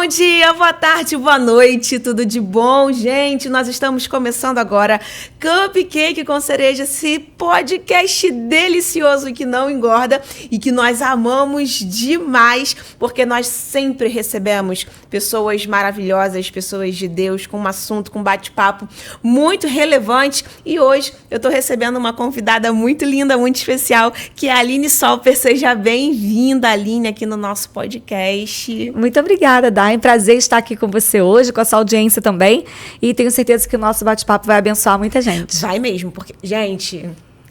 Bom dia, boa tarde, boa noite, tudo de bom? Gente, nós estamos começando agora Cupcake com Cereja, esse podcast delicioso que não engorda e que nós amamos demais, porque nós sempre recebemos pessoas maravilhosas, pessoas de Deus, com um assunto, com um bate-papo muito relevante. E hoje eu estou recebendo uma convidada muito linda, muito especial, que é a Aline Solper. Seja bem-vinda, Aline, aqui no nosso podcast. Muito obrigada, Dai. É um prazer estar aqui com você hoje, com a sua audiência também. E tenho certeza que o nosso bate-papo vai abençoar muita gente. Vai mesmo, porque, gente,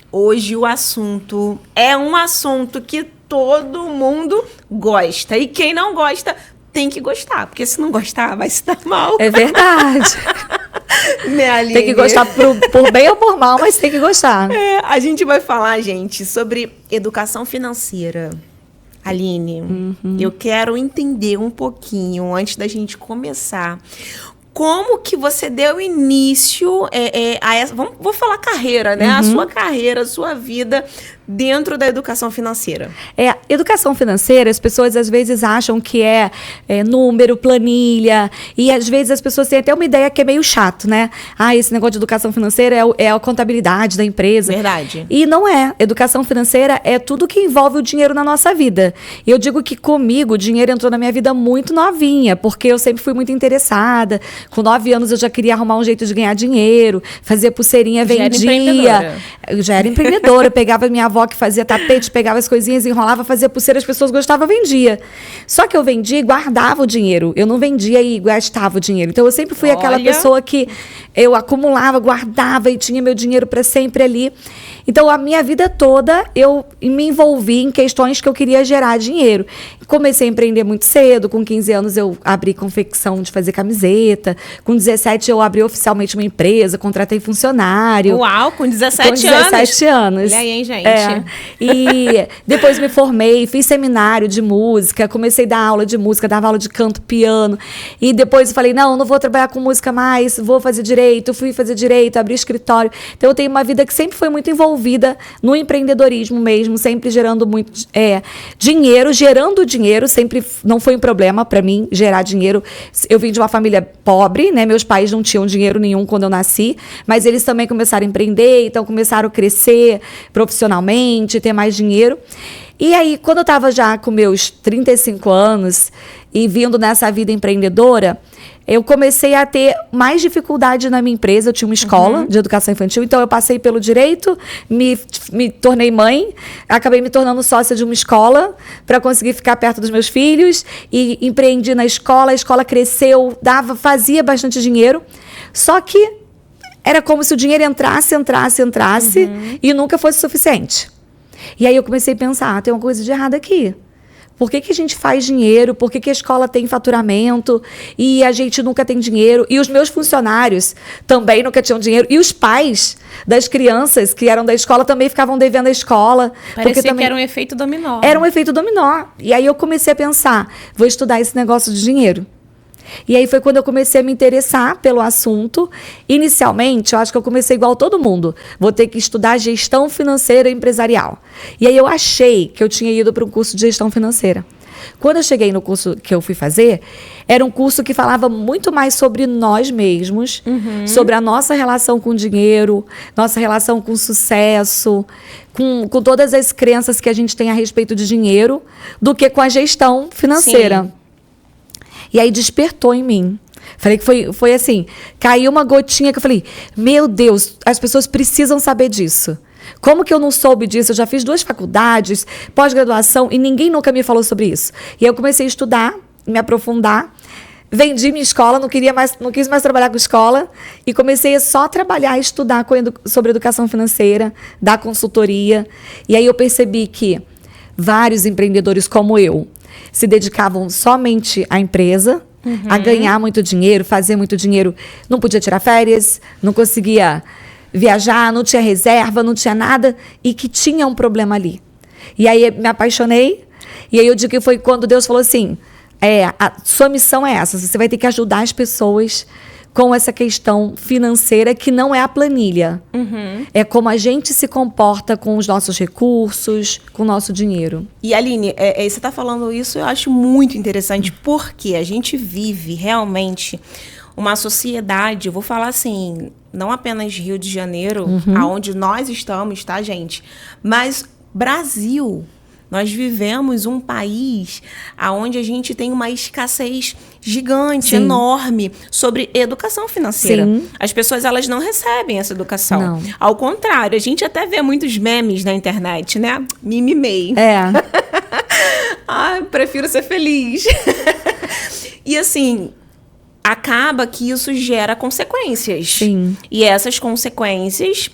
hoje o assunto é um assunto que todo mundo gosta. E quem não gosta tem que gostar, porque se não gostar, vai se dar mal. É verdade. Aline. Tem que gostar por bem ou por mal, mas tem que gostar. A gente vai falar, gente, sobre educação financeira. Aline, eu quero entender um pouquinho, antes da gente começar, como que você deu início a essa... Vou falar carreira, né? A sua carreira, a sua vida dentro da educação financeira. Educação financeira, as pessoas às vezes acham que é número, planilha, e às vezes as pessoas têm até uma ideia que é meio chato, né? Esse negócio de educação financeira é a contabilidade da empresa. Verdade. E não é. Educação financeira é tudo que envolve o dinheiro na nossa vida. E eu digo que comigo o dinheiro entrou na minha vida muito novinha, porque eu sempre fui muito interessada. Com 9 anos eu já queria arrumar um jeito de ganhar dinheiro, fazia pulseirinha, vendia. Eu já era empreendedora, eu pegava minha avó que fazia tapete, pegava as coisinhas, enrolava, fazia pulseira, as pessoas gostavam, vendia. Só que eu vendia e guardava o dinheiro. Eu não vendia e gastava o dinheiro. Então eu sempre fui aquela pessoa que eu acumulava, guardava e tinha meu dinheiro para sempre ali. Então, a minha vida toda, eu me envolvi em questões que eu queria gerar dinheiro. Comecei a empreender muito cedo. Com 15 anos, eu abri confecção de fazer camiseta. Com 17, eu abri oficialmente uma empresa, contratei funcionário. Uau, com 17 anos? Com 17 anos. Olha aí, hein, gente? E depois me formei, fiz seminário de música, comecei a dar aula de música, dava aula de canto, piano. E depois eu falei, não vou trabalhar com música mais, vou fazer direito. Fui fazer direito, abri escritório. Então, eu tenho uma vida que sempre foi muito envolvida no empreendedorismo mesmo, sempre gerando muito dinheiro, gerando dinheiro, sempre não foi um problema para mim gerar dinheiro. Eu vim de uma família pobre, né? Meus pais não tinham dinheiro nenhum quando eu nasci, mas eles também começaram a empreender, então começaram a crescer profissionalmente, ter mais dinheiro. E aí, quando eu estava já com meus 35 anos e vindo nessa vida empreendedora, eu comecei a ter mais dificuldade na minha empresa. Eu tinha uma escola de educação infantil, então eu passei pelo direito, me tornei mãe, acabei me tornando sócia de uma escola para conseguir ficar perto dos meus filhos e empreendi na escola, a escola cresceu, fazia bastante dinheiro, só que era como se o dinheiro entrasse e nunca fosse suficiente. E aí eu comecei a pensar, tem uma coisa de errado aqui. Por que a gente faz dinheiro? Por que a escola tem faturamento e a gente nunca tem dinheiro? E os meus funcionários também nunca tinham dinheiro. E os pais das crianças que eram da escola também ficavam devendo a escola. Parecia que era um efeito dominó. Era um efeito dominó. E aí eu comecei a pensar, vou estudar esse negócio de dinheiro. E aí foi quando eu comecei a me interessar pelo assunto. Inicialmente, eu acho que eu comecei igual todo mundo. Vou ter que estudar gestão financeira empresarial. E aí eu achei que eu tinha ido para um curso de gestão financeira. Quando eu cheguei no curso que eu fui fazer, era um curso que falava muito mais sobre nós mesmos, sobre a nossa relação com o dinheiro, nossa relação com o sucesso, com todas as crenças que a gente tem a respeito de dinheiro, do que com a gestão financeira. Sim. E aí despertou em mim. Falei que foi assim, caiu uma gotinha que eu falei, meu Deus, as pessoas precisam saber disso. Como que eu não soube disso? Eu já fiz 2 faculdades, pós-graduação, e ninguém nunca me falou sobre isso. E aí eu comecei a estudar, me aprofundar, vendi minha escola, não quis mais trabalhar com escola, e comecei a só trabalhar e estudar sobre educação financeira, dar consultoria. E aí eu percebi que vários empreendedores como eu se dedicavam somente à empresa, a ganhar muito dinheiro, fazer muito dinheiro. Não podia tirar férias, não conseguia viajar, não tinha reserva, não tinha nada, e que tinha um problema ali. E aí me apaixonei, e aí eu digo que foi quando Deus falou assim, a sua missão é essa, você vai ter que ajudar as pessoas com essa questão financeira que não é a planilha. É como a gente se comporta com os nossos recursos, com o nosso dinheiro. E Aline, você está falando isso, eu acho muito interessante, porque a gente vive realmente uma sociedade, eu vou falar assim, não apenas Rio de Janeiro, aonde nós estamos, tá, gente? Mas Brasil. Nós vivemos um país onde a gente tem uma escassez gigante, enorme, sobre educação financeira. Sim. As pessoas, elas não recebem essa educação. Não. Ao contrário, a gente até vê muitos memes na internet, né? Mimimei. Prefiro ser feliz. E assim, acaba que isso gera consequências. Sim. E essas consequências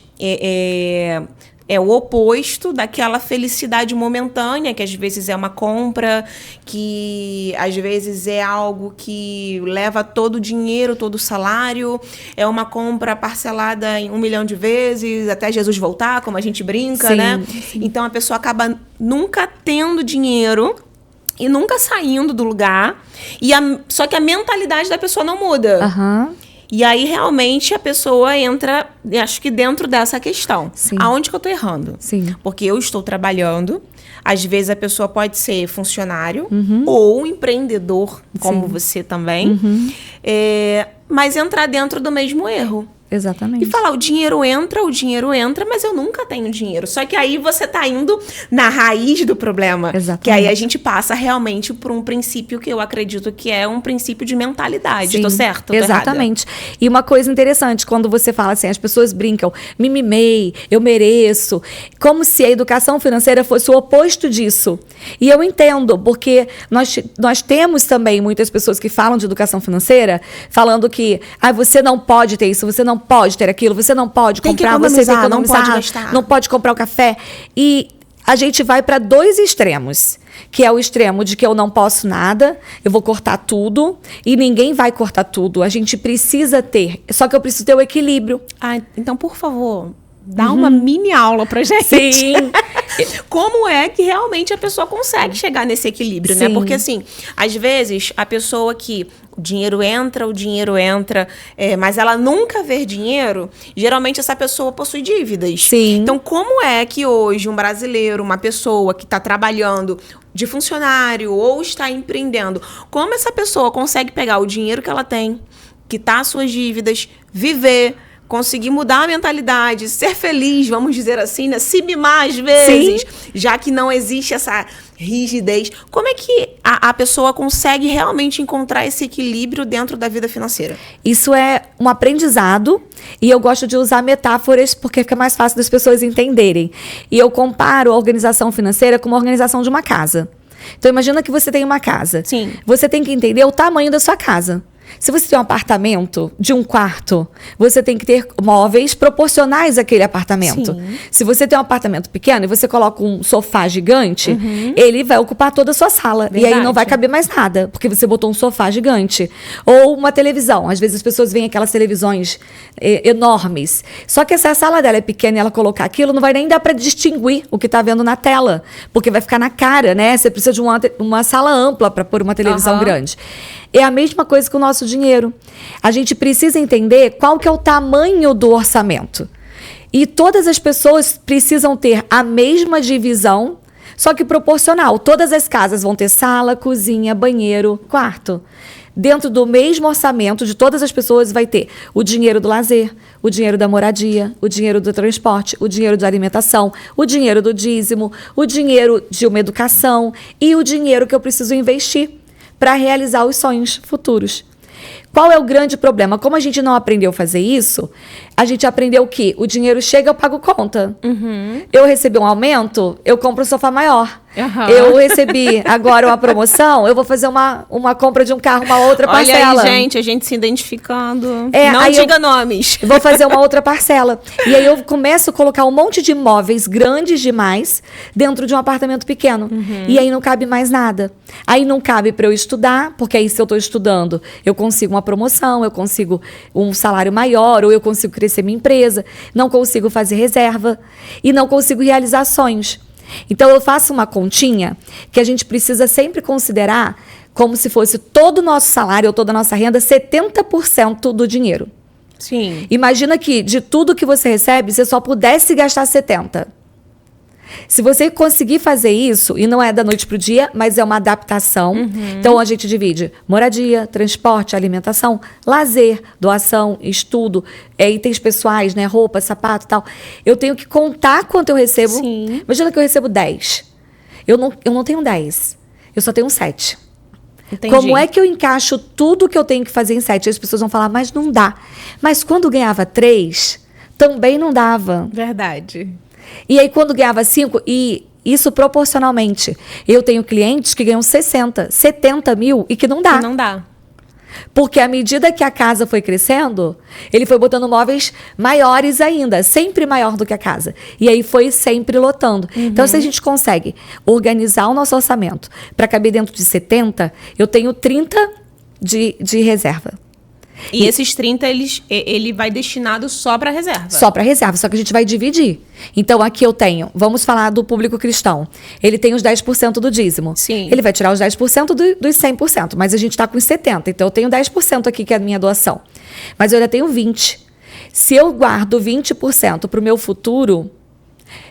é o oposto daquela felicidade momentânea, que às vezes é uma compra, que às vezes é algo que leva todo o dinheiro, todo o salário, é uma compra parcelada em 1 milhão de vezes, até Jesus voltar, como a gente brinca, né? Sim. Então a pessoa acaba nunca tendo dinheiro e nunca saindo do lugar, só que a mentalidade da pessoa não muda. E aí, realmente, a pessoa entra, acho que dentro dessa questão. Sim. Aonde que eu tô errando? Sim. Porque eu estou trabalhando, às vezes a pessoa pode ser funcionário ou empreendedor, como você também, mas entrar dentro do mesmo erro. Exatamente. E falar, o dinheiro entra, mas eu nunca tenho dinheiro. Só que aí você tá indo na raiz do problema. Exatamente. Que aí a gente passa realmente por um princípio que eu acredito que é um princípio de mentalidade. Sim. Tô certo? Tô exatamente. Errada? E uma coisa interessante, quando você fala assim, as pessoas brincam, mimimei, eu mereço, como se a educação financeira fosse o oposto disso. E eu entendo, porque nós temos também muitas pessoas que falam de educação financeira, falando que você não pode ter isso, você não pode ter aquilo, você não pode comprar, você tem que economizar, não pode gastar, não pode comprar o café. E a gente vai para 2 extremos, que é o extremo de que eu não posso nada, eu vou cortar tudo, e ninguém vai cortar tudo. A gente precisa ter, só que eu preciso ter o equilíbrio. Então, por favor, dá uma mini aula pra gente. Sim. Como é que realmente a pessoa consegue chegar nesse equilíbrio, né? Porque assim, às vezes, a pessoa que o dinheiro entra, mas ela nunca vê dinheiro, geralmente essa pessoa possui dívidas. Sim. Então, como é que hoje um brasileiro, uma pessoa que está trabalhando de funcionário ou está empreendendo, como essa pessoa consegue pegar o dinheiro que ela tem, quitar suas dívidas, viver, conseguir mudar a mentalidade, ser feliz, vamos dizer assim, né? Se mimar às vezes, já que não existe essa rigidez. Como é que a pessoa consegue realmente encontrar esse equilíbrio dentro da vida financeira? Isso é um aprendizado e eu gosto de usar metáforas porque fica mais fácil das pessoas entenderem. E eu comparo a organização financeira com uma organização de uma casa. Então imagina que você tem uma casa. Sim. Você tem que entender o tamanho da sua casa. Se você tem um apartamento de 1 quarto, você tem que ter móveis proporcionais àquele apartamento. Sim. Se você tem um apartamento pequeno e você coloca um sofá gigante, ele vai ocupar toda a sua sala. Verdade. E aí não vai caber mais nada, porque você botou um sofá gigante. Ou uma televisão. Às vezes as pessoas veem aquelas televisões enormes. Só que se a sala dela é pequena e ela colocar aquilo, não vai nem dar para distinguir o que está vendo na tela. Porque vai ficar na cara, né? Você precisa de uma sala ampla para pôr uma televisão grande. É a mesma coisa com o nosso dinheiro. A gente precisa entender qual que é o tamanho do orçamento. E todas as pessoas precisam ter a mesma divisão, só que proporcional. Todas as casas vão ter sala, cozinha, banheiro, quarto. Dentro do mesmo orçamento de todas as pessoas vai ter o dinheiro do lazer, o dinheiro da moradia, o dinheiro do transporte, o dinheiro de alimentação, o dinheiro do dízimo, o dinheiro de uma educação e o dinheiro que eu preciso investir para realizar os sonhos futuros. Qual é o grande problema? Como a gente não aprendeu a fazer isso, a gente aprendeu que o dinheiro chega, eu pago conta. Eu recebi um aumento, eu compro um sofá maior. Eu recebi agora uma promoção, eu vou fazer uma compra de um carro, uma outra parcela. Olha aí, gente, a gente se identificando. É, não diga nomes. Vou fazer uma outra parcela. E aí eu começo a colocar um monte de imóveis grandes demais dentro de um apartamento pequeno. E aí não cabe mais nada. Aí não cabe para eu estudar, porque aí se eu estou estudando, eu consigo uma promoção, eu consigo um salário maior, ou eu consigo crescer minha empresa. Não consigo fazer reserva e não consigo realizar sonhos. Então eu faço uma continha que a gente precisa sempre considerar como se fosse todo o nosso salário ou toda a nossa renda, 70% do dinheiro. Sim. Imagina que de tudo que você recebe, você só pudesse gastar 70%. Se você conseguir fazer isso, e não é da noite para o dia, mas é uma adaptação, então a gente divide moradia, transporte, alimentação, lazer, doação, estudo, itens pessoais, né, roupa, sapato e tal. Eu tenho que contar quanto eu recebo. Sim. Imagina que eu recebo 10. Eu não tenho 10, eu só tenho 7. Entendi. Como é que eu encaixo tudo que eu tenho que fazer em 7? As pessoas vão falar, mas não dá. Mas quando ganhava 3, também não dava. Verdade. E aí, quando ganhava 5, e isso proporcionalmente, eu tenho clientes que ganham 60, 70 mil e que não dá. Não dá. Porque à medida que a casa foi crescendo, ele foi botando móveis maiores ainda, sempre maior do que a casa. E aí foi sempre lotando. Então, se a gente consegue organizar o nosso orçamento para caber dentro de 70, eu tenho 30 de reserva. E esses 30, ele vai destinado só para reserva. Só para reserva, só que a gente vai dividir. Então, aqui eu tenho, vamos falar do público cristão. Ele tem os 10% do dízimo. Sim. Ele vai tirar os 10% dos 100%, mas a gente está com os 70%. Então, eu tenho 10% aqui, que é a minha doação. Mas eu ainda tenho 20%. Se eu guardo 20% para o meu futuro,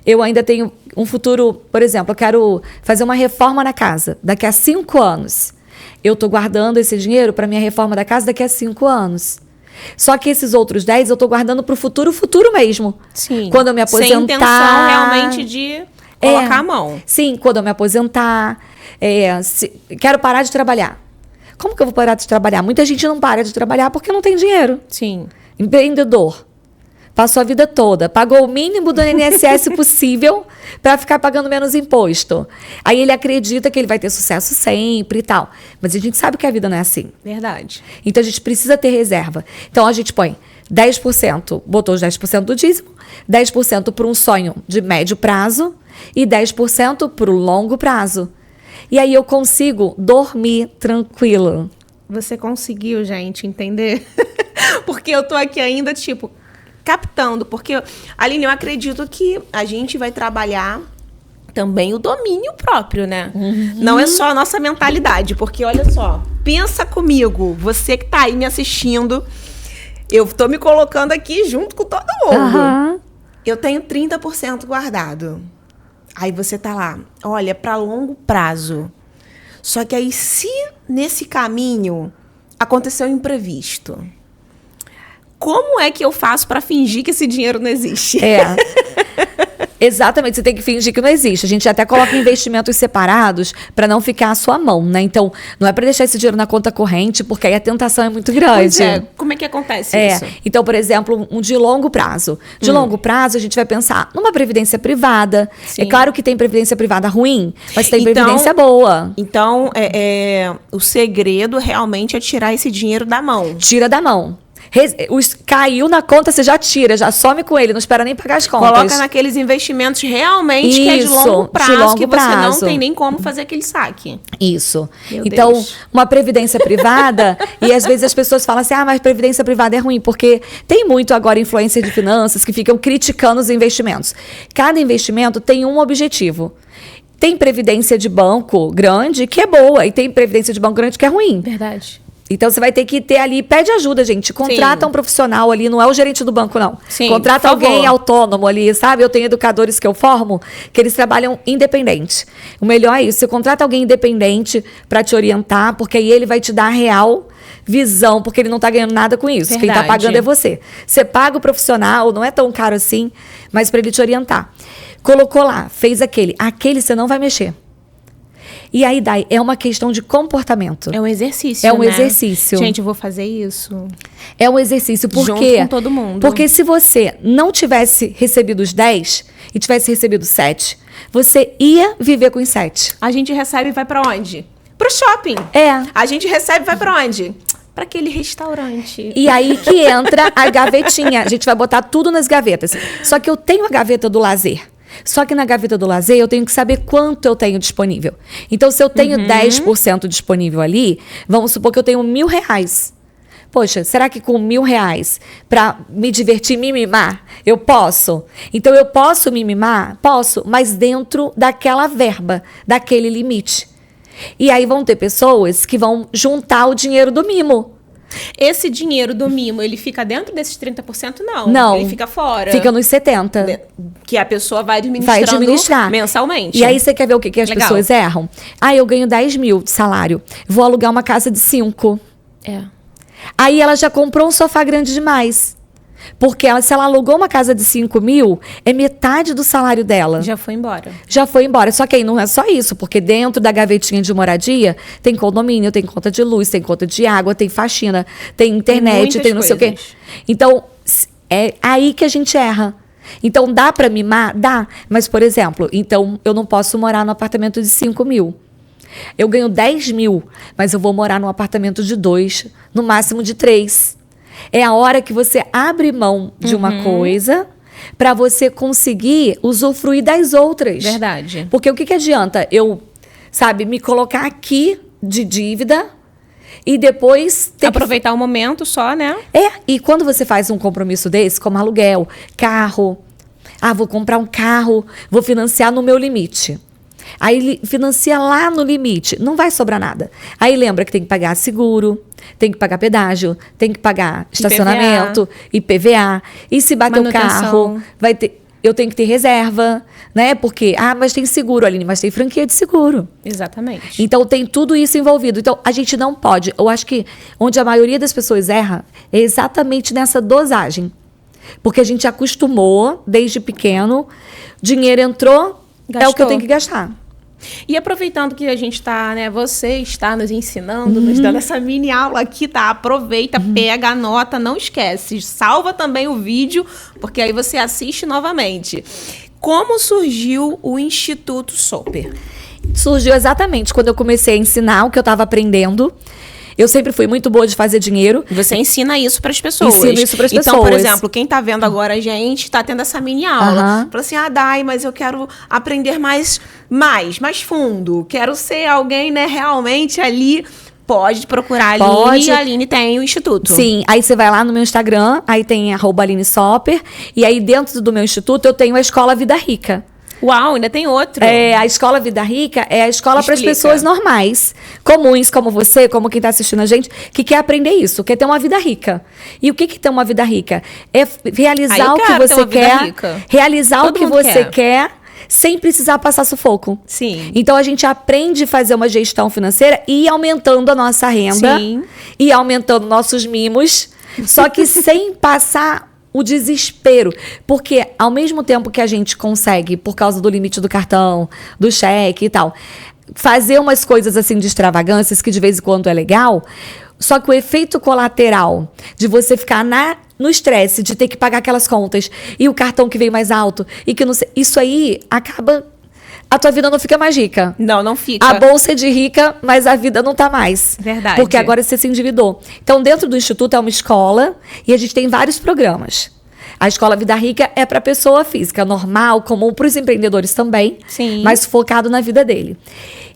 eu ainda tenho um futuro, por exemplo, eu quero fazer uma reforma na casa daqui a 5 anos. Eu estou guardando esse dinheiro para minha reforma da casa daqui a 5 anos. Só que esses outros 10 eu estou guardando para o futuro mesmo. Sim. Quando eu me aposentar. Sem intenção realmente de colocar a mão. Sim, quando eu me aposentar. Quero parar de trabalhar. Como que eu vou parar de trabalhar? Muita gente não para de trabalhar porque não tem dinheiro. Sim. Empreendedor. Passou a vida toda, pagou o mínimo do INSS possível para ficar pagando menos imposto. Aí ele acredita que ele vai ter sucesso sempre e tal. Mas a gente sabe que a vida não é assim. Verdade. Então a gente precisa ter reserva. Então a gente põe 10%, botou os 10% do dízimo, 10% para um sonho de médio prazo e 10% para o longo prazo. E aí eu consigo dormir tranquilo. Você conseguiu, gente, entender? Porque eu tô aqui ainda, tipo, captando. Porque, Aline, eu acredito que a gente vai trabalhar também o domínio próprio, né? Não é só a nossa mentalidade. Porque, olha só, pensa comigo, você que tá aí me assistindo, eu tô me colocando aqui junto com todo mundo. Eu tenho 30% guardado. Aí você tá lá, olha, para longo prazo. Só que aí, se nesse caminho aconteceu um imprevisto, como é que eu faço para fingir que esse dinheiro não existe? Exatamente, você tem que fingir que não existe. A gente até coloca investimentos separados para não ficar à sua mão, né? Então, não é para deixar esse dinheiro na conta corrente, porque aí a tentação é muito grande. Pois é, como é que acontece isso? Então, por exemplo, um de longo prazo. De longo prazo, a gente vai pensar numa previdência privada. Sim. É claro que tem previdência privada ruim, mas tem previdência boa. Então, o segredo realmente é tirar esse dinheiro da mão. Tira da mão. Caiu na conta, você já tira, já some com ele, não espera nem pagar as contas. Coloca naqueles investimentos realmente que é de longo prazo, que você não tem nem como fazer aquele saque. Isso. Meu então, Deus. Uma previdência privada, e às vezes as pessoas falam assim, mas previdência privada é ruim, porque tem muito agora influência de finanças que ficam criticando os investimentos. Cada investimento tem um objetivo. Tem previdência de banco grande que é boa, e tem previdência de banco grande que é ruim. Verdade. Então, você vai ter que ter ali, pede ajuda, gente. Contrata um profissional ali, não é o gerente do banco, não. Sim, contrata alguém autônomo ali, sabe? Eu tenho educadores que eu formo, que eles trabalham independente. O melhor é isso, você contrata alguém independente para te orientar, porque aí ele vai te dar a real visão, porque ele não tá ganhando nada com isso. Verdade. Quem tá pagando é você. Você paga o profissional, não é tão caro assim, mas para ele te orientar. Colocou lá, fez aquele você não vai mexer. E aí, Dai, é uma questão de comportamento. É um exercício, É um exercício. Gente, eu vou fazer isso. É um exercício. Por junto quê? Com todo mundo. Porque se você não tivesse recebido os 10 e tivesse recebido 7, você ia viver com os 7. A gente recebe e vai pra onde? Pro shopping. A gente recebe e vai pra onde? Para aquele restaurante. E aí que entra a gavetinha. A gente vai botar tudo nas gavetas. Só que eu tenho a gaveta do lazer. Só que na gaveta do lazer eu tenho que saber quanto eu tenho disponível. Então, se eu tenho 10% disponível ali, vamos supor que eu tenho R$1.000. Poxa, será que com R$1.000 para me divertir, me mimar, eu posso? Então, eu posso me mimar? Posso, mas dentro daquela verba, daquele limite. E aí vão ter pessoas que vão juntar o dinheiro do mimo. Esse dinheiro do mimo, ele fica dentro desses 30%? Não. Não. Ele fica fora. Fica nos 70%. Que a pessoa vai administrar mensalmente. E aí você quer ver o que as Legal. pessoas erram? Eu ganho 10 mil de salário. Vou alugar uma casa de 5. Aí ela já comprou um sofá grande demais. Porque se ela alugou uma casa de 5 mil, é metade do salário dela. Já foi embora. Já foi embora. Só que aí não é só isso, porque dentro da gavetinha de moradia tem condomínio, tem conta de luz, tem conta de água, tem faxina, tem internet, tem não sei o quê. Então, é aí que a gente erra. Então, dá para mimar? Dá. Mas, por exemplo, então eu não posso morar no apartamento de 5 mil. Eu ganho 10 mil, mas eu vou morar num apartamento de 2, no máximo de 3. É a hora que você abre mão de uma coisa para você conseguir usufruir das outras. Verdade. Porque o que adianta eu, me colocar aqui de dívida e depois ter aproveitar o momento só, né? E quando você faz um compromisso desse, como aluguel, carro, vou comprar um carro, vou financiar no meu limite. Aí financia lá no limite, não vai sobrar nada. Aí lembra que tem que pagar seguro, tem que pagar pedágio, tem que pagar estacionamento, IPVA. E se bater o carro, eu tenho que ter reserva, né? Porque, mas tem seguro, Aline, mas tem franquia de seguro. Exatamente. Então tem tudo isso envolvido. Então a gente não pode. Eu acho que onde a maioria das pessoas erra é exatamente nessa dosagem. Porque a gente acostumou desde pequeno, dinheiro entrou, gastou. É o que eu tenho que gastar. E aproveitando que a gente está, né? Você está nos ensinando, nos dando essa mini aula aqui, tá? Aproveita, pega, anota, não esquece. Salva também o vídeo, porque aí você assiste novamente. Como surgiu o Instituto Soper? Surgiu exatamente quando eu comecei a ensinar o que eu estava aprendendo. Eu sempre fui muito boa de fazer dinheiro. Você ensina isso para as pessoas. Ensino isso para as pessoas. Então, por exemplo, quem está vendo agora a gente está tendo essa mini aula. Fala assim, Dai, mas eu quero aprender mais fundo. Quero ser alguém, né, realmente ali. Pode procurar a Aline, e a Aline tem o Instituto. Sim, aí você vai lá no meu Instagram, aí tem @AlineSoper, e aí dentro do meu Instituto eu tenho a Escola Vida Rica. Uau, ainda tem outro. A Escola Vida Rica é a escola para as pessoas normais, comuns, como você, como quem está assistindo a gente, que quer aprender isso, quer ter uma vida rica. E o que ter uma vida rica? É realizar o que você quer, realizar o que você quer, sem precisar passar sufoco. Sim. Então a gente aprende a fazer uma gestão financeira e ir aumentando a nossa renda, e aumentando nossos mimos, só que sem passar o desespero. Porque ao mesmo tempo que a gente consegue, por causa do limite do cartão, do cheque e tal, fazer umas coisas assim de extravagâncias que de vez em quando é legal, só que o efeito colateral de você ficar no estresse de ter que pagar aquelas contas e o cartão que veio mais alto e que não sei, isso aí acaba. A tua vida não fica mais rica. Não fica. A bolsa é de rica, mas a vida não tá mais. Verdade. Porque agora você se endividou. Então, dentro do Instituto é uma escola e a gente tem vários programas. A Escola Vida Rica é para pessoa física, normal, comum, para os empreendedores também. Sim. Mas focado na vida dele.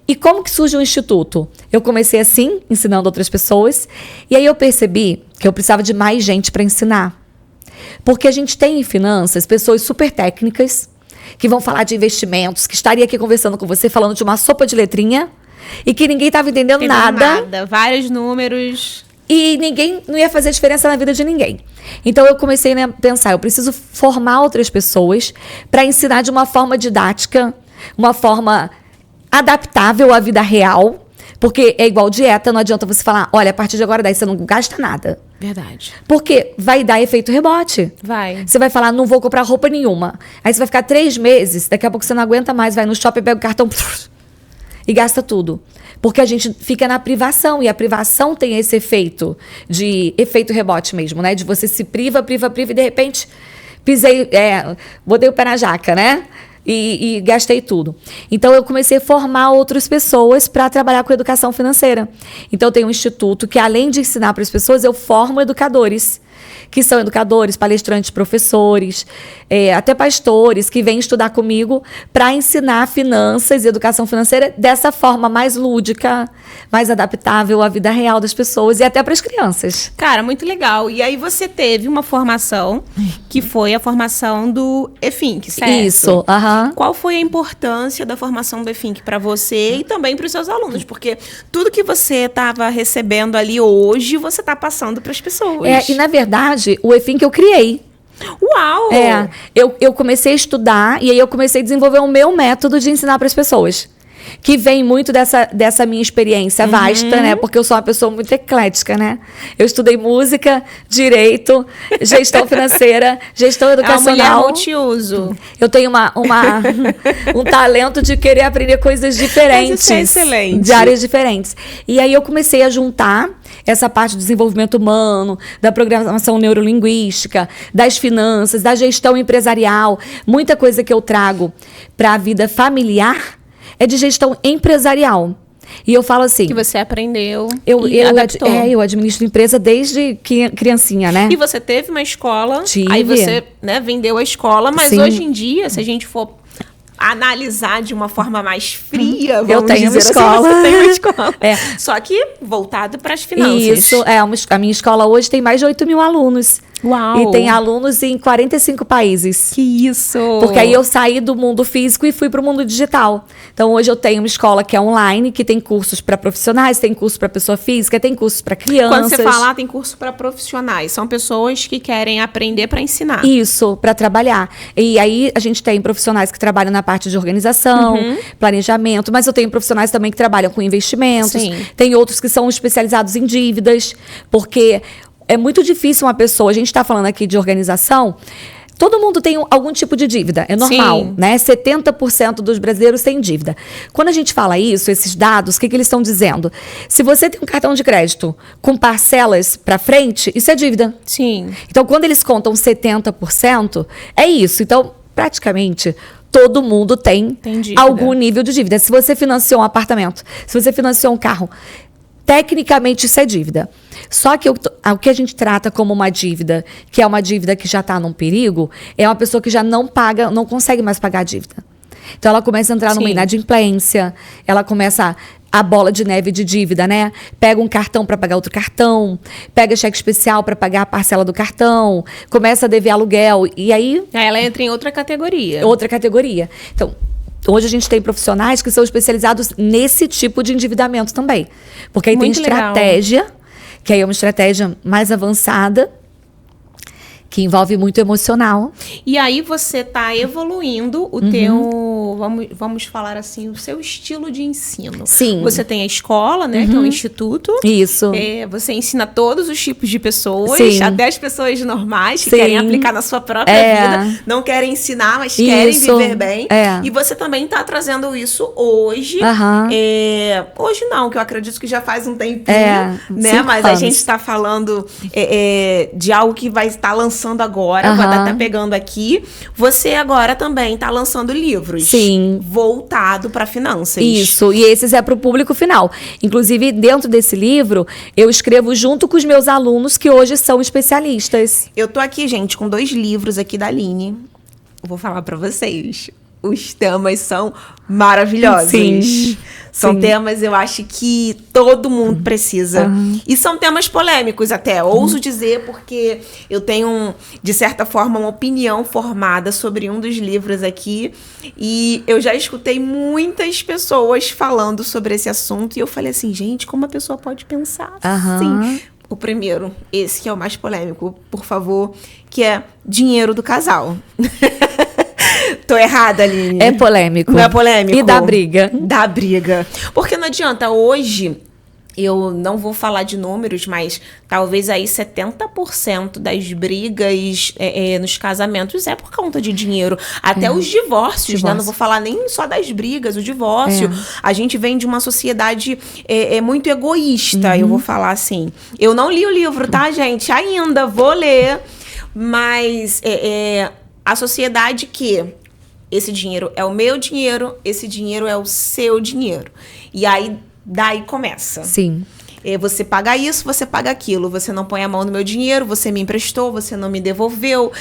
E como que surge o Instituto? Eu comecei assim, ensinando outras pessoas. E aí eu percebi que eu precisava de mais gente para ensinar. Porque a gente tem em finanças pessoas super técnicas, que vão falar de investimentos, que estaria aqui conversando com você, falando de uma sopa de letrinha, e que ninguém estava entendendo nada. Vários números. E ninguém não ia fazer diferença na vida de ninguém. Então eu comecei a pensar, eu preciso formar outras pessoas para ensinar de uma forma didática, uma forma adaptável à vida real. Porque é igual dieta, não adianta você falar, olha, a partir de agora daí você não gasta nada. Verdade. Porque vai dar efeito rebote. Vai. Você vai falar, não vou comprar roupa nenhuma. Aí você vai ficar 3 meses, daqui a pouco você não aguenta mais, vai no shopping, pega o cartão e gasta tudo. Porque a gente fica na privação, e a privação tem esse efeito rebote mesmo, né? De você se priva, e de repente botei o pé na jaca, né? E gastei tudo. Então, eu comecei a formar outras pessoas para trabalhar com educação financeira. Então, eu tenho um instituto que, além de ensinar para as pessoas, eu formo educadores que são educadores, palestrantes, professores, até pastores que vêm estudar comigo para ensinar finanças e educação financeira dessa forma mais lúdica, mais adaptável à vida real das pessoas e até para as crianças. Cara, muito legal. E aí você teve uma formação que foi a formação do EFINC, certo? Isso, aham. Qual foi a importância da formação do EFINC para você e também para os seus alunos? Porque tudo que você estava recebendo ali hoje, você está passando para as pessoas. E na verdade, o EFINC eu criei. Uau! Eu comecei a estudar e aí eu comecei a desenvolver o meu método de ensinar para as pessoas. Que vem muito dessa minha experiência vasta, né? Porque eu sou uma pessoa muito eclética, né? Eu estudei música, direito, gestão financeira, gestão educacional. É uma mulher multiuso. Eu tenho um talento de querer aprender coisas diferentes. Mas isso é excelente. De áreas diferentes. E aí eu comecei a juntar essa parte do desenvolvimento humano, da programação neurolinguística, das finanças, da gestão empresarial. Muita coisa que eu trago para a vida familiar é de gestão empresarial. E eu falo assim... Que você aprendeu adaptou. Eu administro empresa desde criancinha, né? E você teve uma escola. Tive. Aí você, né, vendeu a escola. Mas Sim. hoje em dia, se a gente for analisar de uma forma mais fria, vamos eu tenho dizer uma escola. Assim, você tem uma escola. Só que voltado para as finanças. Isso. A minha escola hoje tem mais de 8 mil alunos. Uau! E tem alunos em 45 países. Que isso! Porque aí eu saí do mundo físico e fui para o mundo digital. Então hoje eu tenho uma escola que é online, que tem cursos para profissionais, tem curso para pessoa física, tem cursos para crianças. Quando você fala tem curso para profissionais, são pessoas que querem aprender para ensinar. Isso, para trabalhar. E aí a gente tem profissionais que trabalham na parte de organização, planejamento, mas eu tenho profissionais também que trabalham com investimentos. Sim. Tem outros que são especializados em dívidas, porque é muito difícil uma pessoa, a gente está falando aqui de organização, todo mundo tem algum tipo de dívida, é normal, Sim. né? 70% dos brasileiros têm dívida. Quando a gente fala isso, esses dados, o que eles estão dizendo? Se você tem um cartão de crédito com parcelas para frente, isso é dívida. Sim. Então, quando eles contam 70%, é isso. Então, praticamente... todo mundo tem algum nível de dívida. Se você financiou um apartamento, se você financiou um carro, tecnicamente isso é dívida. Só que o que a gente trata como uma dívida, que é uma dívida que já está num perigo, é uma pessoa que já não paga, não consegue mais pagar a dívida. Então ela começa a entrar numa inadimplência, ela começa a bola de neve de dívida, né? Pega um cartão para pagar outro cartão, pega cheque especial para pagar a parcela do cartão, começa a dever aluguel e aí ela entra em outra categoria. Então, hoje a gente tem profissionais que são especializados nesse tipo de endividamento também. Porque aí muito tem estratégia, que aí é uma estratégia mais avançada, que envolve muito emocional. E aí você está evoluindo o teu, vamos falar assim, o seu estilo de ensino. Sim. Você tem a escola, né, que é um instituto. Isso. Você ensina todos os tipos de pessoas, Sim. até as pessoas normais que Sim. querem aplicar na sua própria vida. Não querem ensinar, mas querem viver bem. E você também está trazendo isso hoje. Hoje não, que eu acredito que já faz um tempinho, né? Mas a gente está falando de algo que vai estar lançando agora, vai estar pegando aqui. Você agora também está lançando livros. Sim. Voltado para finanças. Isso, e esses é para o público final. Inclusive, dentro desse livro, eu escrevo junto com os meus alunos que hoje são especialistas. Eu tô aqui, gente, com 2 livros aqui da Aline. Eu vou falar para vocês. Os temas são maravilhosos. Sim. São temas, eu acho, que todo mundo precisa. E são temas polêmicos até, ouso dizer, porque eu tenho, de certa forma, uma opinião formada sobre um dos livros aqui. E eu já escutei muitas pessoas falando sobre esse assunto. E eu falei assim, gente, como a pessoa pode pensar assim? O primeiro, esse que é o mais polêmico, por favor, que é Dinheiro do Casal. Tô errada, Aline? É polêmico. Não é polêmico? E dá briga. Dá briga. Porque não adianta, hoje, eu não vou falar de números, mas talvez aí 70% das brigas nos casamentos é por conta de dinheiro. Até os divórcios, né? Não vou falar nem só das brigas, o divórcio. A gente vem de uma sociedade muito egoísta, eu vou falar assim. Eu não li o livro, tá, gente? Ainda vou ler, mas a sociedade que esse dinheiro é o meu dinheiro, esse dinheiro é o seu dinheiro. E aí, daí começa. Sim. Você paga isso, você paga aquilo. Você não põe a mão no meu dinheiro, você me emprestou, você não me devolveu.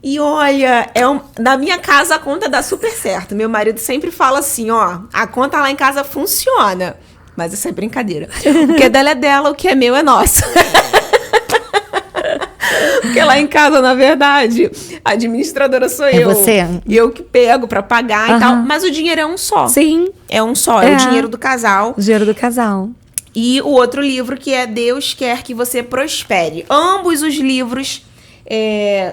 E olha, na minha casa a conta dá super certo. Meu marido sempre fala assim, ó, a conta lá em casa funciona. Mas isso é brincadeira. O que é dela é dela, o que é meu é nosso. Porque lá em casa, na verdade, a administradora sou eu. É você? E eu que pego pra pagar e tal. Mas o dinheiro é um só. Sim. É um só, é o dinheiro do casal. O dinheiro do casal. E o outro livro que é Deus Quer Que Você Prospere. Ambos os livros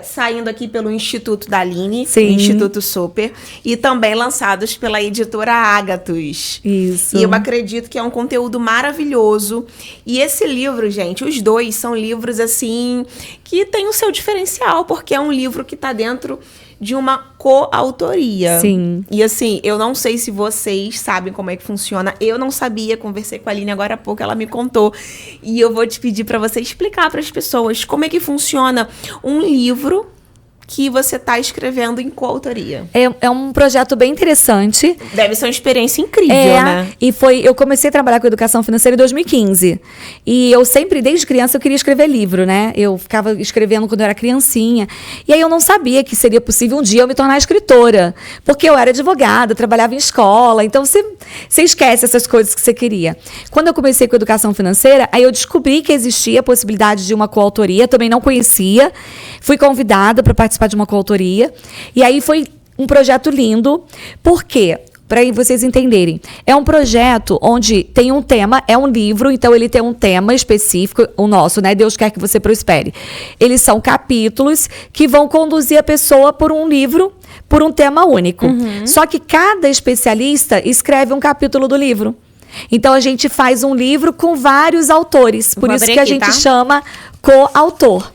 saindo aqui pelo Instituto da Aline, Sim. Instituto Super, e também lançados pela editora Ágatos. Isso. E eu acredito que é um conteúdo maravilhoso. E esse livro, gente, os dois são livros, assim, que tem o seu diferencial, porque é um livro que tá dentro de uma coautoria. Sim. E assim, eu não sei se vocês sabem como é que funciona. Eu não sabia, conversei com a Aline agora há pouco, ela me contou. E eu vou te pedir para você explicar para as pessoas como é que funciona um livro que você tá escrevendo em coautoria. É um projeto bem interessante. Deve ser uma experiência incrível, né? E eu comecei a trabalhar com educação financeira em 2015. E eu sempre, desde criança, eu queria escrever livro, né? Eu ficava escrevendo quando eu era criancinha. E aí eu não sabia que seria possível um dia eu me tornar escritora. Porque eu era advogada, trabalhava em escola. Então você esquece essas coisas que você queria. Quando eu comecei com educação financeira, aí eu descobri que existia a possibilidade de uma coautoria. Também não conhecia. Fui convidada para participar de uma coautoria. E aí foi um projeto lindo. Por quê? Para vocês entenderem. É um projeto onde tem um tema, é um livro, então ele tem um tema específico, o nosso, né? Deus Quer Que Você Prospere. Eles são capítulos que vão conduzir a pessoa por um livro, por um tema único. Só que cada especialista escreve um capítulo do livro. Então a gente faz um livro com vários autores. Por isso que a gente chama coautor.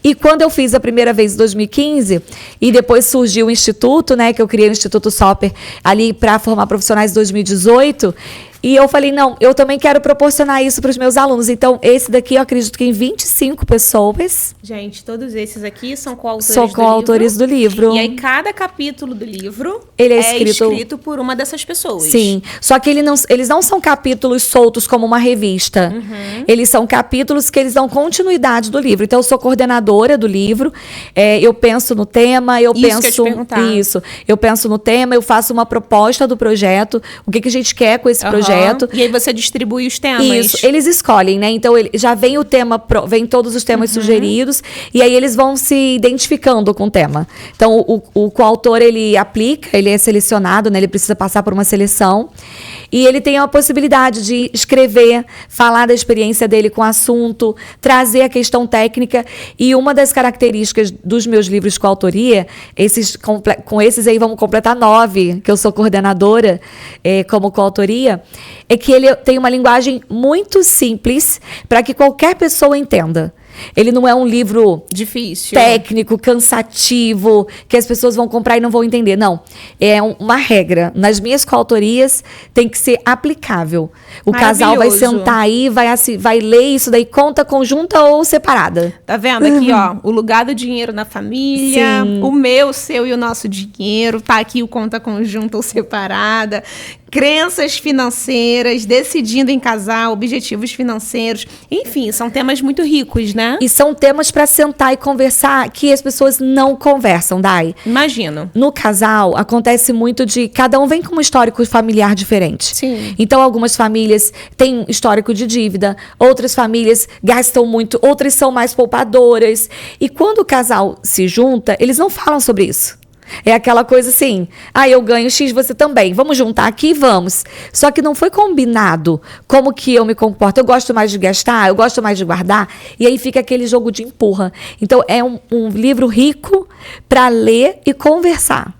E quando eu fiz a primeira vez em 2015, e depois surgiu o Instituto, né, que eu criei o Instituto Super ali para formar profissionais em 2018, e eu falei, não, eu também quero proporcionar isso para os meus alunos. Então, esse daqui eu acredito que em 25 pessoas. Gente, todos esses aqui são coautores do livro. E aí, cada capítulo do livro ele é escrito por uma dessas pessoas. Sim. Só que eles não são capítulos soltos como uma revista. Eles são capítulos que eles dão continuidade do livro. Então, eu sou coordenadora do livro. Eu penso no tema, eu penso no tema, eu faço uma proposta do projeto, o que a gente quer com esse projeto. E aí você distribui os temas. Isso, eles escolhem, né? Então já vem o tema, vem todos os temas sugeridos, e aí eles vão se identificando com o tema. Então o coautor, ele aplica, ele é selecionado, né? Ele precisa passar por uma seleção. E ele tem a possibilidade de escrever, falar da experiência dele com o assunto, trazer a questão técnica. E uma das características dos meus livros de coautoria, com esses aí vamos completar 9, que eu sou coordenadora como coautoria, é que ele tem uma linguagem muito simples para que qualquer pessoa entenda. Ele não é um livro difícil, técnico, cansativo, que as pessoas vão comprar e não vão entender. Não. É uma regra. Nas minhas coautorias tem que ser aplicável. O casal vai sentar aí, vai ler isso daí, conta conjunta ou separada. Tá vendo aqui, ó? O lugar do dinheiro na família, o meu, o seu e o nosso dinheiro. Tá aqui o conta conjunta ou separada. Crenças financeiras, decidindo em casar, objetivos financeiros. Enfim, são temas muito ricos, né? E são temas para sentar e conversar que as pessoas não conversam, Dai. Imagino. No casal, acontece muito de cada um vem com um histórico familiar diferente. Sim. Então, algumas famílias têm histórico de dívida, outras famílias gastam muito, outras são mais poupadoras. E quando o casal se junta, eles não falam sobre isso. É aquela coisa assim, eu ganho X, você também. Vamos juntar aqui? Vamos. Só que não foi combinado como que eu me comporto. Eu gosto mais de gastar, eu gosto mais de guardar. E aí fica aquele jogo de empurra. Então, é um livro rico para ler e conversar.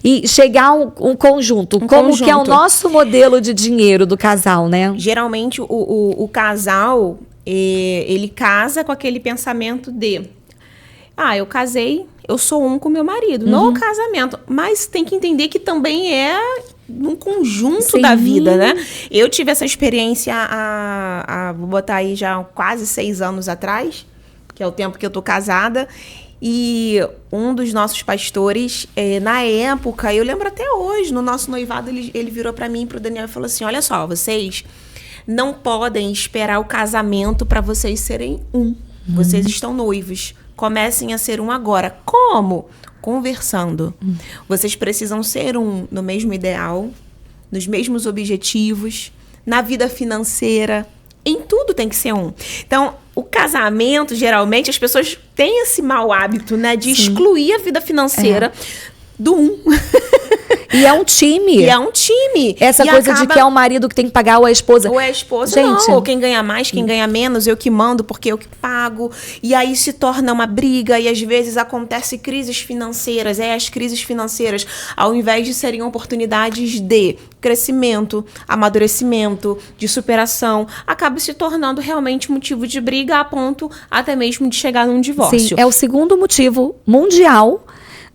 E chegar a um conjunto. Que é o nosso modelo de dinheiro do casal, né? Geralmente, o casal, ele casa com aquele pensamento de... eu casei, eu sou um com meu marido, no casamento. Mas tem que entender que também é um conjunto da vida, né? Eu tive essa experiência vou botar aí já quase 6 anos atrás, que é o tempo que eu tô casada. E um dos nossos pastores, na época, eu lembro até hoje, no nosso noivado, ele virou pra mim e pro Daniel e falou assim, olha só, vocês... não podem esperar o casamento para vocês serem um. Vocês estão noivos. Comecem a ser um agora. Como? Conversando. Vocês precisam ser um no mesmo ideal, nos mesmos objetivos, na vida financeira. Em tudo tem que ser um. Então, o casamento, geralmente, as pessoas têm esse mau hábito, né? De excluir a vida financeira do um. E é um time. E é um time. Essa e coisa de que é o marido que tem que pagar ou a esposa. Ou é a esposa, gente, não. Ou quem ganha mais, quem ganha menos, eu que mando porque eu que pago. E aí se torna uma briga e às vezes acontece crises financeiras. As crises financeiras, ao invés de serem oportunidades de crescimento, amadurecimento, de superação, acaba se tornando realmente motivo de briga a ponto até mesmo de chegar num divórcio. Sim, é o segundo motivo mundial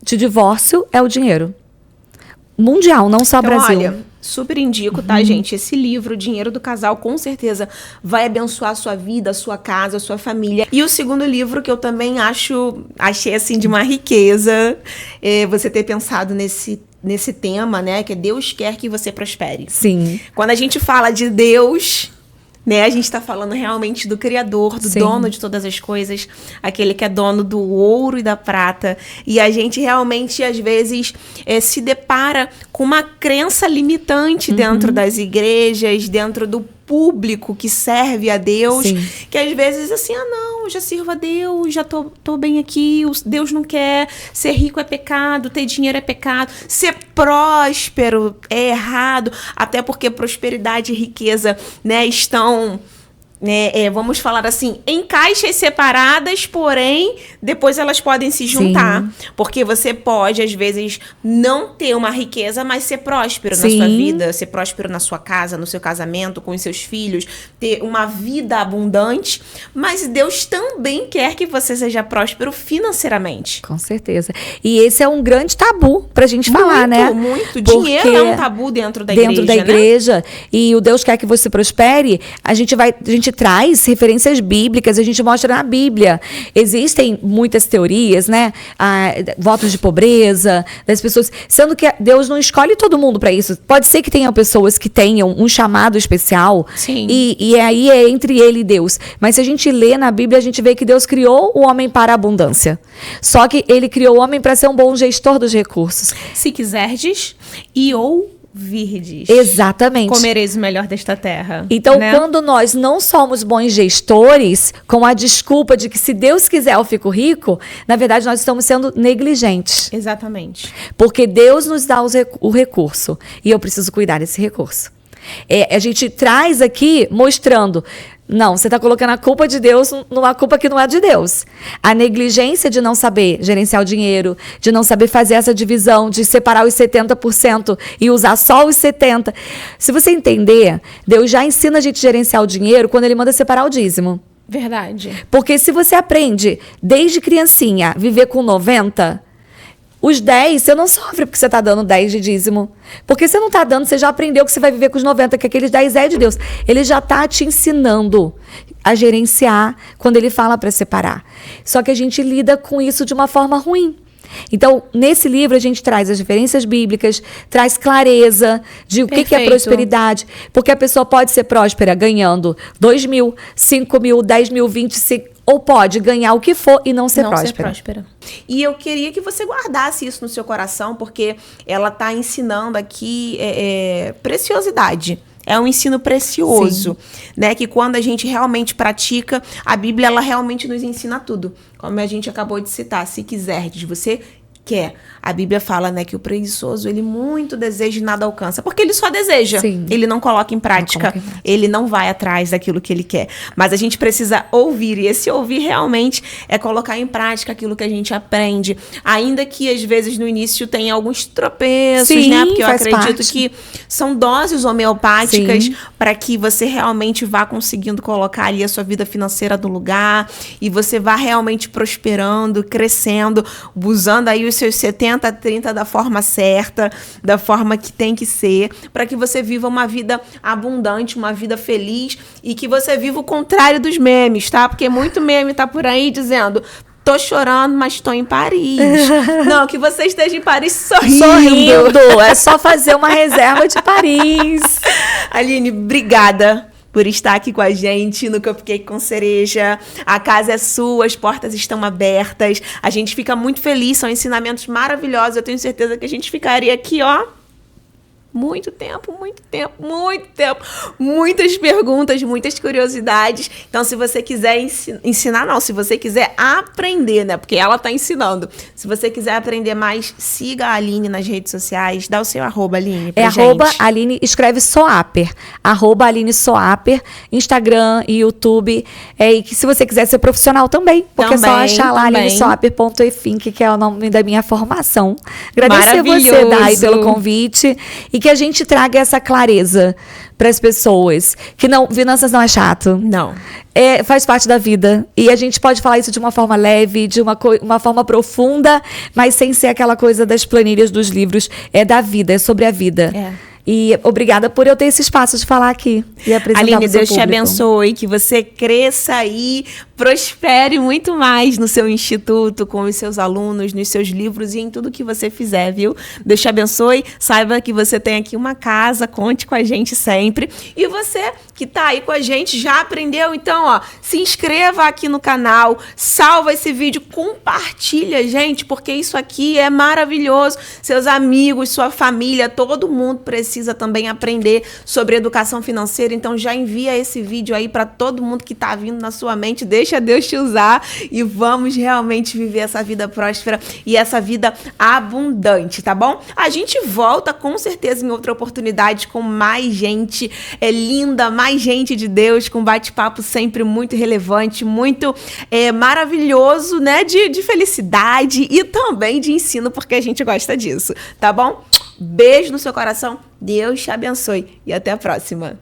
de divórcio, é o dinheiro. Mundial, não só então, Brasil. Olha, super indico, tá, gente? Esse livro, Dinheiro do Casal, com certeza vai abençoar a sua vida, a sua casa, a sua família. E o segundo livro que eu também achei assim de uma riqueza, você ter pensado nesse tema, né? Que é Deus quer que você prospere. Sim. Quando a gente fala de Deus, né, a gente está falando realmente do Criador, do dono de todas as coisas, aquele que é dono do ouro e da prata. E a gente realmente, às vezes, se depara com uma crença limitante dentro das igrejas, dentro do público que serve a Deus, que às vezes assim, não, eu já sirvo a Deus, já tô bem aqui, Deus não quer, ser rico é pecado, ter dinheiro é pecado, ser próspero é errado, até porque prosperidade e riqueza, né, estão... vamos falar assim, em caixas separadas, porém, depois elas podem se juntar. Porque você pode, às vezes, não ter uma riqueza, mas ser próspero na sua vida, ser próspero na sua casa, no seu casamento, com os seus filhos, ter uma vida abundante. Mas Deus também quer que você seja próspero financeiramente. Com certeza. E esse é um grande tabu pra gente falar, né? Muito. Dinheiro é um tabu dentro da igreja, dentro da igreja, né? E o Deus quer que você prospere, a gente traz referências bíblicas, a gente mostra na Bíblia. Existem muitas teorias, né? Votos de pobreza das pessoas, sendo que Deus não escolhe todo mundo para isso. Pode ser que tenha pessoas que tenham um chamado especial, e aí é entre ele e Deus. Mas se a gente lê na Bíblia, a gente vê que Deus criou o homem para a abundância. Só que ele criou o homem para ser um bom gestor dos recursos. Se quiserdes, virdes. Exatamente. Comereis o melhor desta terra. Então, quando nós não somos bons gestores, com a desculpa de que se Deus quiser eu fico rico, na verdade nós estamos sendo negligentes. Exatamente. Porque Deus nos dá o recurso e eu preciso cuidar desse recurso. A gente traz aqui mostrando... Não, você está colocando a culpa de Deus numa culpa que não é de Deus. A negligência de não saber gerenciar o dinheiro, de não saber fazer essa divisão, de separar os 70% e usar só os 70%. Se você entender, Deus já ensina a gente a gerenciar o dinheiro quando ele manda separar o dízimo. Verdade. Porque se você aprende, desde criancinha, a viver com 90%, os 10, você não sofre porque você está dando 10 de dízimo. Porque você não está dando, você já aprendeu que você vai viver com os 90, que aqueles 10 é de Deus. Ele já está te ensinando a gerenciar quando ele fala para separar. Só que a gente lida com isso de uma forma ruim. Então, nesse livro, a gente traz as referências bíblicas, traz clareza de o que é prosperidade. Porque a pessoa pode ser próspera ganhando 2 mil, 5 mil, 10 mil, 25, ou pode ganhar o que for e não ser próspera. E eu queria que você guardasse isso no seu coração, porque ela está ensinando aqui preciosidade. É um ensino precioso, né? Que quando a gente realmente pratica, a Bíblia, ela realmente nos ensina tudo. Como a gente acabou de citar, se quiserdes, você quer. A Bíblia fala, né, que o preguiçoso, ele muito deseja e nada alcança. Porque ele só deseja. Ele não coloca em prática. Ele não vai atrás daquilo que ele quer. Mas a gente precisa ouvir. E esse ouvir realmente é colocar em prática aquilo que a gente aprende. Ainda que, às vezes, no início tenha alguns tropeços, né? Porque eu acredito que são doses homeopáticas para que você realmente vá conseguindo colocar ali a sua vida financeira no lugar. E você vá realmente prosperando, crescendo, usando aí os seus 70-30 da forma certa, da forma que tem que ser, para que você viva uma vida abundante, uma vida feliz e que você viva o contrário dos memes, tá? Porque muito meme tá por aí dizendo: tô chorando, mas tô em Paris. Não, que você esteja em Paris sorrindo. É só fazer uma reserva de Paris. Aline, obrigada por estar aqui com a gente no Cupcake com Cereja. A casa é sua, as portas estão abertas. A gente fica muito feliz, são ensinamentos maravilhosos. Eu tenho certeza que a gente ficaria aqui, ó, muito tempo. Muitas perguntas, muitas curiosidades. Então, se você quiser ensinar, não, se você quiser aprender, né? Porque ela tá ensinando. Se você quiser aprender mais, siga a Aline nas redes sociais. Dá o seu arroba, Aline, pra gente. Arroba Aline, escreve Soaper. Arroba Aline Soaper, Instagram e YouTube. E que se você quiser ser profissional também, porque é só achar lá alinesoaper.efink, que é o nome da minha formação. Agradecer você, Dai, pelo convite. E que a gente traga essa clareza para as pessoas. Que não, finanças não é chato. Não. Faz parte da vida. E a gente pode falar isso de uma forma leve, de uma forma profunda, mas sem ser aquela coisa das planilhas dos livros. É da vida, é sobre a vida. E obrigada por eu ter esse espaço de falar aqui e apresentar Aline, pro seu Deus te público. abençoe, que você cresça aí, prospere muito mais no seu instituto, com os seus alunos, nos seus livros e em tudo que você fizer, viu? Deus te abençoe, saiba que você tem aqui uma casa, conte com a gente sempre. E você que tá aí com a gente, já aprendeu? Então, ó, se inscreva aqui no canal, salva esse vídeo, compartilha, gente, porque isso aqui é maravilhoso. Seus amigos, sua família, todo mundo precisa também aprender sobre educação financeira, então já envia esse vídeo aí para todo mundo que tá vindo na sua mente, deixa Deus te usar e vamos realmente viver essa vida próspera e essa vida abundante, tá bom? A gente volta com certeza em outra oportunidade com mais gente linda, mais gente de Deus, com bate-papo sempre muito relevante, muito maravilhoso, né? De felicidade e também de ensino, porque a gente gosta disso, tá bom? Beijo no seu coração, Deus te abençoe e até a próxima.